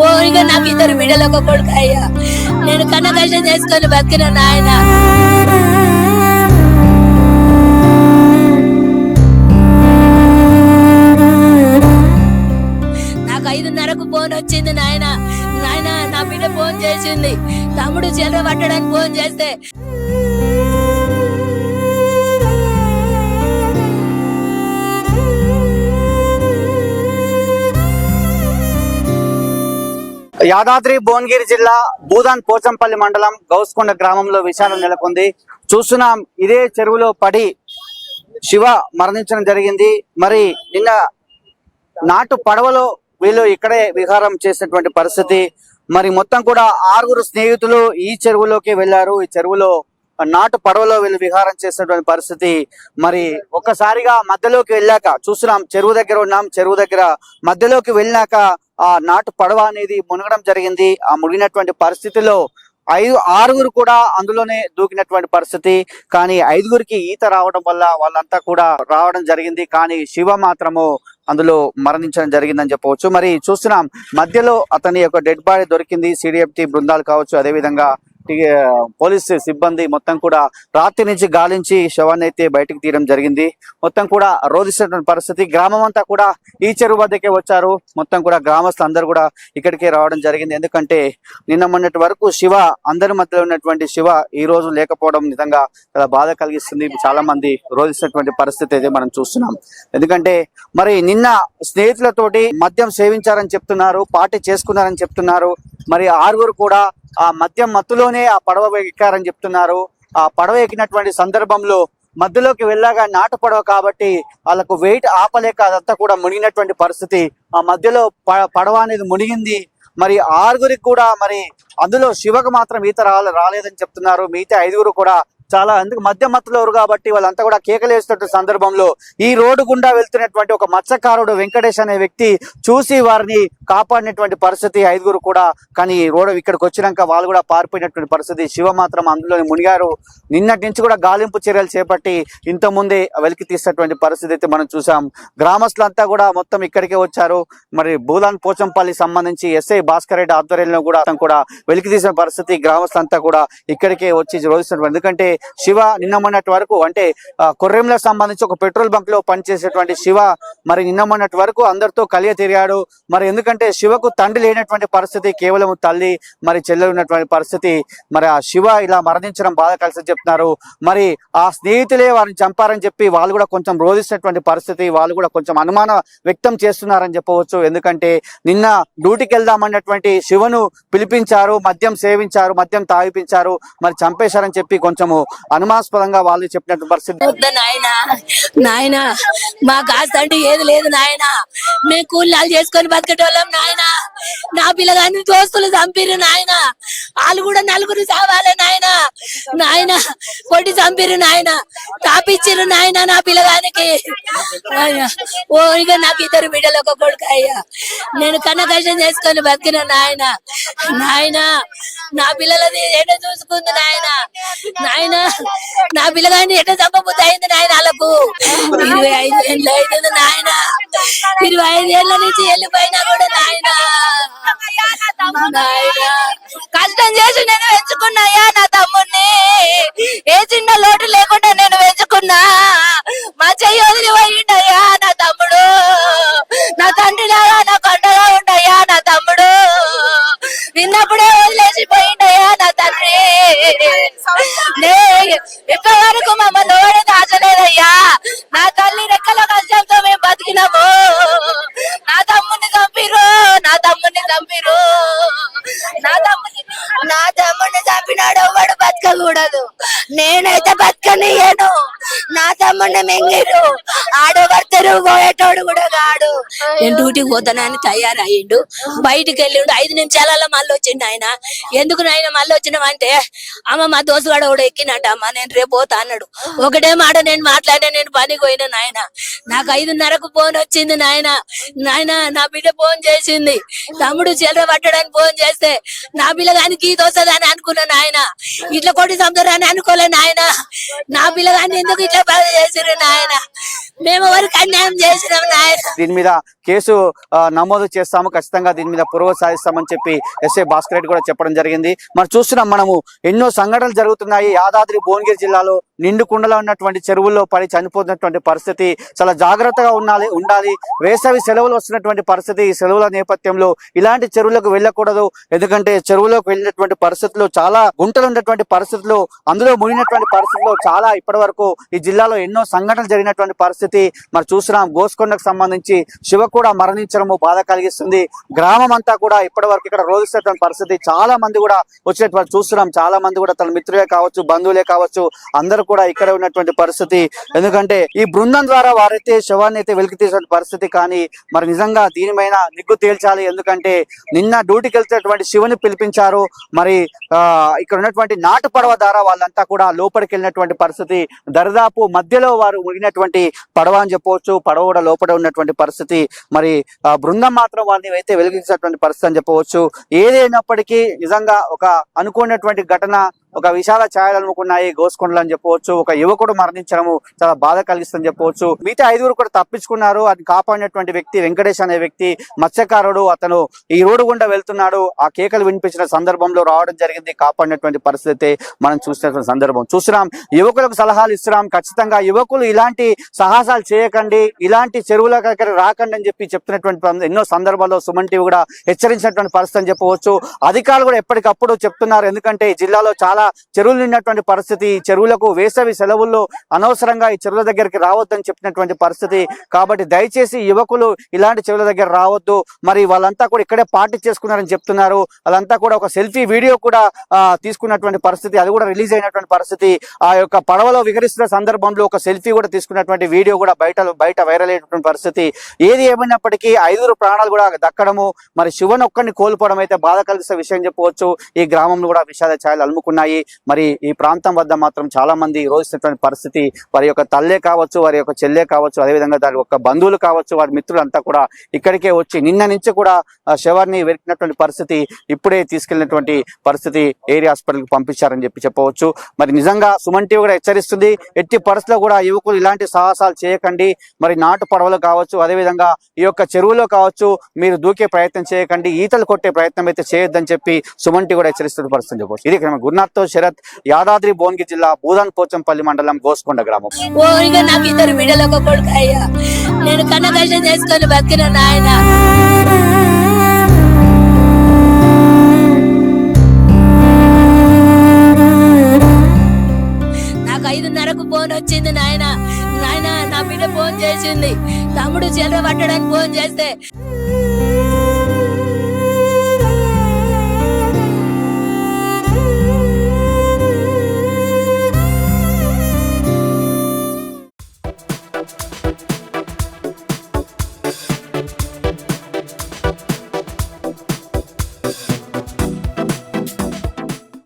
ఓరిగా నాకు ఇద్దరు బిడ్డలు ఒక కొడుకు అయ్యా. నేను కన్న కష్టం చేసుకొని బతికిన నాయన. నాకు 5:30కు ఫోన్ వచ్చింది నాయన. నాయన నా బిడ్డ ఫోన్ చేసింది, తమ్ముడు చిల్లర పట్టడానికి ఫోన్ చేస్తే యాదాద్రి భువనగిరి జిల్లా భూదాన్ పోచంపల్లి మండలం గౌస్కొండ గ్రామంలో విషాదం నెలకొంది. చూస్తున్నాం, ఇదే చెరువులో పడి శివ మరణించడం జరిగింది. మరి నిన్న నాటు పడవలో వీళ్ళు ఇక్కడే విహారం చేసినటువంటి పరిస్థితి. మరి మొత్తం కూడా 6 స్నేహితులు ఈ చెరువులోకి వెళ్లారు. ఈ చెరువులో నాటు పడవలో వీళ్ళు విహారం చేసినటువంటి పరిస్థితి. మరి ఒక్కసారిగా మధ్యలోకి వెళ్ళాక చూస్తున్నాం, చెరువు దగ్గర ఉన్నాం, చెరువు దగ్గర మధ్యలోకి వెళ్ళాక ఆ నాటు పడవ అనేది మునగడం జరిగింది. ఆ మునిగినటువంటి పరిస్థితిలో 6 కూడా అందులోనే దూకినటువంటి పరిస్థితి. కానీ 5 ఈత రావడం వల్ల వాళ్ళంతా కూడా రావడం జరిగింది. కానీ శివ మాత్రము అందులో మరణించడం జరిగిందని చెప్పవచ్చు. మరి చూస్తున్నాం, మధ్యలో అతని యొక్క డెడ్ బాడీ దొరికింది. సిడిఎఫ్టి బృందాలు కావచ్చు, అదేవిధంగా పోలీసు సిబ్బంది మొత్తం కూడా రాత్రి నుంచి గాలించి శవాన్ని అయితే బయటకు తీయడం జరిగింది. మొత్తం కూడా రోధిస్తున్న పరిస్థితి. గ్రామం అంతా కూడా ఈ చెరువు వద్దకే వచ్చారు. మొత్తం కూడా గ్రామస్తులు అందరూ కూడా ఇక్కడికే రావడం జరిగింది. ఎందుకంటే నిన్న మొన్నటి వరకు శివ, అందరి మధ్యలో ఉన్నటువంటి శివ ఈ రోజు లేకపోవడం నిజంగా చాలా బాధ కలిగిస్తుంది. చాలా మంది రోధిస్తున్నటువంటి పరిస్థితి అయితే మనం చూస్తున్నాం. ఎందుకంటే మరి నిన్న స్నేహితులతోటి మద్యం సేవించారని చెప్తున్నారు, పార్టీ చేసుకున్నారని చెప్తున్నారు. మరి 6 కూడా ఆ మద్యం మత్తులోనే ఆ పడవ ఎక్కారని చెప్తున్నారు. ఆ పడవ ఎక్కినటువంటి సందర్భంలో మధ్యలోకి వెళ్ళాగా నాటు పడవ కాబట్టి వాళ్ళకు వెయిట్ ఆపలేక అదంతా కూడా మునిగినటువంటి పరిస్థితి. ఆ మధ్యలో పడవ అనేది మునిగింది. మరి 6 కూడా మరి అందులో శివకు మాత్రం ఈత రాలేదని చెప్తున్నారు. మిగతా 5 కూడా చాలా అందుకు మధ్య మత్తులోరు కాబట్టి వాళ్ళంతా కూడా కేకలేస్తున్న సందర్భంలో ఈ రోడ్డు గుండా వెళ్తున్నటువంటి ఒక మత్స్యకారుడు వెంకటేష్ అనే వ్యక్తి చూసి వారిని కాపాడినటువంటి పరిస్థితి 5 కూడా. కానీ రోడ్డు ఇక్కడికి వచ్చినాక వాళ్ళు కూడా పారిపోయినటువంటి పరిస్థితి. శివ మాత్రం అందులోనే మునిగారు. నిన్నటి నుంచి కూడా గాలింపు చర్యలు చేపట్టి ఇంత ముందే వెలికి తీసినటువంటి పరిస్థితి అయితే మనం చూసాం. గ్రామస్తులంతా కూడా మొత్తం ఇక్కడికే వచ్చారు. మరి భూదాన్ పోచంపల్లి సంబంధించి ఎస్ఐ భాస్కర్ రెడ్డి ఆధ్వర్యంలో కూడా వెలికి తీసిన పరిస్థితి. గ్రామస్తులంతా కూడా ఇక్కడికే వచ్చి రోధిస్తున్నారు. ఎందుకంటే శివ నిన్న మొన్నటి వరకు అంటే కొర్రెంలకు సంబంధించి ఒక పెట్రోల్ బంక్ లో పనిచేసేటువంటి శివ మరి నిన్న మొన్నటి వరకు అందరితో కలియ తిరిగాడు. మరి ఎందుకంటే శివకు తండ్రి లేనటువంటి పరిస్థితి, కేవలం తల్లి మరి చెల్లెలు ఉన్నటువంటి పరిస్థితి. మరి ఆ శివ ఇలా మరణించడం బాధ కలిసి చెప్తున్నారు. మరి ఆ స్నేహితులే వారిని చంపారని చెప్పి వాళ్ళు కూడా కొంచెం రోధిస్తున్నటువంటి పరిస్థితి. వాళ్ళు కూడా కొంచెం అనుమానం వ్యక్తం చేస్తున్నారని చెప్పవచ్చు. ఎందుకంటే నిన్న డ్యూటీకి వెళ్దామన్నటువంటి శివను పిలిపించారు, మద్యం సేవించారు, మద్యం తాగిపించారు, మరి చంపేశారని చెప్పి కొంచెము అనుమానాస్పదంగా వాళ్ళు చెప్పినట్టు పరిస్థితి. నాయన మా కాస్తంటే ఏది లేదు నాయన, మేము కూలీలు చేసుకొని బతికేటోళ్ళం నాయన. నా పిల్లగాని దోస్తులు చంపిరు నాయన, వాళ్ళు కూడా 4 చావాలి నాయన. నాయన కొట్టి చంపిరు నాయన, తాపిచ్చిరు నాయన నా పిల్లగానికి. ఓరిగా నాకు 2 బిడ్డలు ఒక కొడుకు అయ్యా. నేను కన్న కష్టం చేసుకొని బతికిన నాయన. నాయన నా పిల్లలది ఎట చూసుకుంది నాయన. నాయన నా పిల్లగాని ఎట చంపబుద్ధి అయింది నాయన. వాళ్ళకు 25 ఏళ్ళు అవుతుంది నాయన. 25 ఏళ్ళ నుంచి వెళ్ళిపోయినా కూడా నాయన. నాయన కష్టం చేసి నేను పెంచుకున్నాయా నా తమ్ముడిని. ఏ చిన్న లోటు లేకుండా నేను పెంచుకున్నా. మా చెయ్యి వదిలి పోయిండయ్యా నా తమ్ముడు. నా తండ్రి లాగా నా కొండగా ఉండయ్యా నా తమ్ముడు. విన్నప్పుడే వదిలేసిపోయిండయ్యా నా తండ్రి. ఇప్పటి వరకు మమ్మల్ని ఎవరు దాచలేదయ్యా. నా తల్లి రెక్కల కష్టంతో మేము బతికినాము. నా తమ్ముడిని చంపిరు, నా తమ్ముడిని చంపిరు, నా తమ్ముడిని చంపినాడు. ఎవడు బతకకూడదు, నేనైతే బతకనియను. నా తమ్ముడిని మింగిరు. ఆడవర్తరు పోయేటోడు కూడా కాడు. నేను డ్యూటీకి పోతానని తయారయ్యిండు, బయటికి వెళ్ళిండు. 5 నిమిషాలలో మళ్ళీ వచ్చిండు ఆయన. ఎందుకు నాయన మళ్ళీ వచ్చినామంటే, అమ్మ మా దోస్తుగాడు కూడా ఎక్కినట్ట అమ్మ, నేను రేపు పోతా అన్నాడు. ఒకటే మాట నేను మాట్లాడినా, నేను పనికి పోయినా నాయన. నాకు 5:30కు ఫోన్ వచ్చింది నాయన. నాయన నా బిడ్డ ఫోన్ చేసింది, తమ్ముడు చిల్లర పట్టడానికి ఫోన్ చేస్తే నా పిల్లగానికి ఈత వస్తుందని అనుకున్నా నాయన. ఇట్లా కొట్టి చంపుతారని అనుకోలే నాయన. నా పిల్లగాని ఎందుకు ఇట్లా బాధ చేసిరు నాయన. మేము ఎవరికి అన్యాయం చేసినాం నాయన. దీని మీద కేసు నమోదు చేస్తాము, ఖచ్చితంగా దీని మీద పురోగతి సాధిస్తామని చెప్పి ఎస్ఐ భాస్కర్ రెడ్డి కూడా చెప్పడం జరిగింది. మనం చూస్తున్నాం, మనము ఎన్నో సంఘటనలు జరుగుతున్నాయి. యాదాద్రి భువనగిరి జిల్లాలో నిండు కుండలో ఉన్నటువంటి చెరువుల్లో పడి చనిపోతున్నటువంటి పరిస్థితి, చాలా జాగ్రత్తగా ఉండాలి. వేసవి సెలవులు వస్తున్నటువంటి పరిస్థితి. ఈ సెలవుల నేపథ్యంలో ఇలాంటి చెరువులకు వెళ్ళకూడదు. ఎందుకంటే చెరువులోకి వెళ్ళినటువంటి పరిస్థితుల్లో చాలా గుంటలు ఉన్నటువంటి పరిస్థితుల్లో, అందులో మునిగినటువంటి పరిస్థితుల్లో చాలా ఇప్పటి వరకు ఈ జిల్లాలో ఎన్నో సంఘటనలు జరిగినటువంటి పరిస్థితి మరి చూస్తున్నాం. గోస్కొండకు సంబంధించి శివ కూడా మరణించడము బాధ కలిగిస్తుంది. గ్రామం అంతా కూడా ఇప్పటి వరకు ఇక్కడ రోధిస్తున్నటువంటి పరిస్థితి. చాలా మంది కూడా వచ్చేటువంటి చూస్తున్నాం. చాలా మంది కూడా తన మిత్రులే కావచ్చు, బంధువులే కావచ్చు, అందరూ కూడా ఇక్కడ ఉన్నటువంటి పరిస్థితి. ఎందుకంటే ఈ బృందం ద్వారా వారైతే శవాన్ని అయితే వెలికి తీసిన పరిస్థితి. కానీ మరి నిజంగా దీనిపైన నిగ్గు తేల్చాలి. ఎందుకంటే నిన్న డ్యూటీకి వెళ్తున్నటువంటి శివుని పిలిపించారు. మరి ఇక్కడ ఉన్నటువంటి నాటు పడవ ద్వారా వాళ్ళంతా కూడా లోపలికి వెళ్ళినటువంటి పరిస్థితి. దరిదాపు మధ్యలో వారు మునిగినటువంటి పడవ అని చెప్పవచ్చు. పడవ కూడా లోపల ఉన్నటువంటి పరిస్థితి. మరి బృందం మాత్రం వారిని అయితే వెలిగించినటువంటి పరిస్థితి అని చెప్పవచ్చు. ఏదైనప్పటికీ నిజంగా ఒక అనుకున్నటువంటి ఘటన, ఒక విశాల ఛాయలు అనుకున్నాయి గోస్కొండలు అని చెప్పవచ్చు. ఒక యువకుడు మరణించడము చాలా బాధ కలిగిస్తుందని చెప్పవచ్చు. మిగతా 5 కూడా తప్పించుకున్నారు. అది కాపాడినటువంటి వ్యక్తి వెంకటేష్ అనే వ్యక్తి మత్స్యకారుడు. అతను ఈ రోడ్డు గుండా వెళ్తున్నాడు. ఆ కేకలు వినిపించిన సందర్భంలో రావడం జరిగింది. కాపాడినటువంటి పరిస్థితి మనం చూసినటువంటి సందర్భం చూస్తున్నాం. యువకులకు సలహాలు ఇస్తున్నాం. ఖచ్చితంగా యువకులు ఇలాంటి సాహసాలు చేయకండి, ఇలాంటి చెరువుల దగ్గర రాకండి అని చెప్పి చెప్తున్నటువంటి ఎన్నో సందర్భాల్లో సుమన్ టీవీ కూడా హెచ్చరించినటువంటి పరిస్థితి అని చెప్పవచ్చు. అధికారులు కూడా ఎప్పటికప్పుడు చెప్తున్నారు. ఎందుకంటే ఈ జిల్లాలో చాలా చెరువులు నిన్నటువంటి పరిస్థితి. చెరువులకు వేసవి సెలవుల్లో అనవసరంగా ఈ చెరువుల దగ్గరికి రావద్దని చెప్పినటువంటి పరిస్థితి. కాబట్టి దయచేసి యువకులు ఇలాంటి చెరువుల దగ్గర రావద్దు. మరి వాళ్ళంతా కూడా ఇక్కడే పార్టీ చేసుకున్నారని చెప్తున్నారు. వాళ్ళంతా కూడా ఒక సెల్ఫీ వీడియో కూడా తీసుకున్నటువంటి పరిస్థితి. అది కూడా రిలీజ్ అయినటువంటి పరిస్థితి. ఆ యొక్క పడవలో విహరిస్తున్న సందర్భంలో ఒక సెల్ఫీ కూడా తీసుకున్నటువంటి వీడియో కూడా బయట వైరల్ అయినటువంటి పరిస్థితి. ఏది ఏమైనప్పటికీ 5 ప్రాణాలు కూడా దక్కడము, మరి శివన్ ఒక్కడిని కోల్పోవడం అయితే బాధ కలిగిన విషయం చెప్పవచ్చు. ఈ గ్రామంలో కూడా విషాద ఛాయలు అలుముకున్నాయి. మరి ఈ ప్రాంతం వద్ద మాత్రం చాలా మంది రోధిస్తున్నటువంటి పరిస్థితి. వారి యొక్క తల్లే కావచ్చు, వారి యొక్క చెల్లె కావచ్చు, అదేవిధంగా దాని యొక్క బంధువులు కావచ్చు, వారి మిత్రులంతా కూడా ఇక్కడికే వచ్చి నిన్న నుంచి కూడా శవాన్ని వెరికినటువంటి పరిస్థితి. ఇప్పుడే తీసుకెళ్లినటువంటి పరిస్థితి. ఏరియా హాస్పిటల్కి పంపించారని చెప్పవచ్చు. మరి నిజంగా సుమన్ టీవీ కూడా హెచ్చరిస్తుంది, ఎట్టి పరిస్థితుల్లో కూడా యువకులు ఇలాంటి సాహసాలు చేయకండి. మరి నాటు పడవలు కావచ్చు, అదేవిధంగా ఈ యొక్క చెరువులో కావచ్చు మీరు దూకే ప్రయత్నం చేయకండి, ఈతలు కొట్టే ప్రయత్నం అయితే చేయొద్దని చెప్పి సుమన్ టీవీ కూడా హెచ్చరిస్తున్న పరిస్థితి చెప్పవచ్చు. ఇది గురునాథ్ శరత్, యాదాద్రి భువనగిరి జిల్లా భూదాన్ పోచంపల్లి మండలం గోస్కొండ గ్రామం. నాకు 2 బిడ్డలు ఒక కొడుకు అయ్యా. నేను కన్న కష్టం చేసుకొని బతికిన నాయన. నాకు 5:30కు ఫోన్ వచ్చింది. నాయన నా బిడ్డ ఫోన్ చేసింది. తమ్ముడు చెర్ర పట్టడానికి ఫోన్ చేస్తే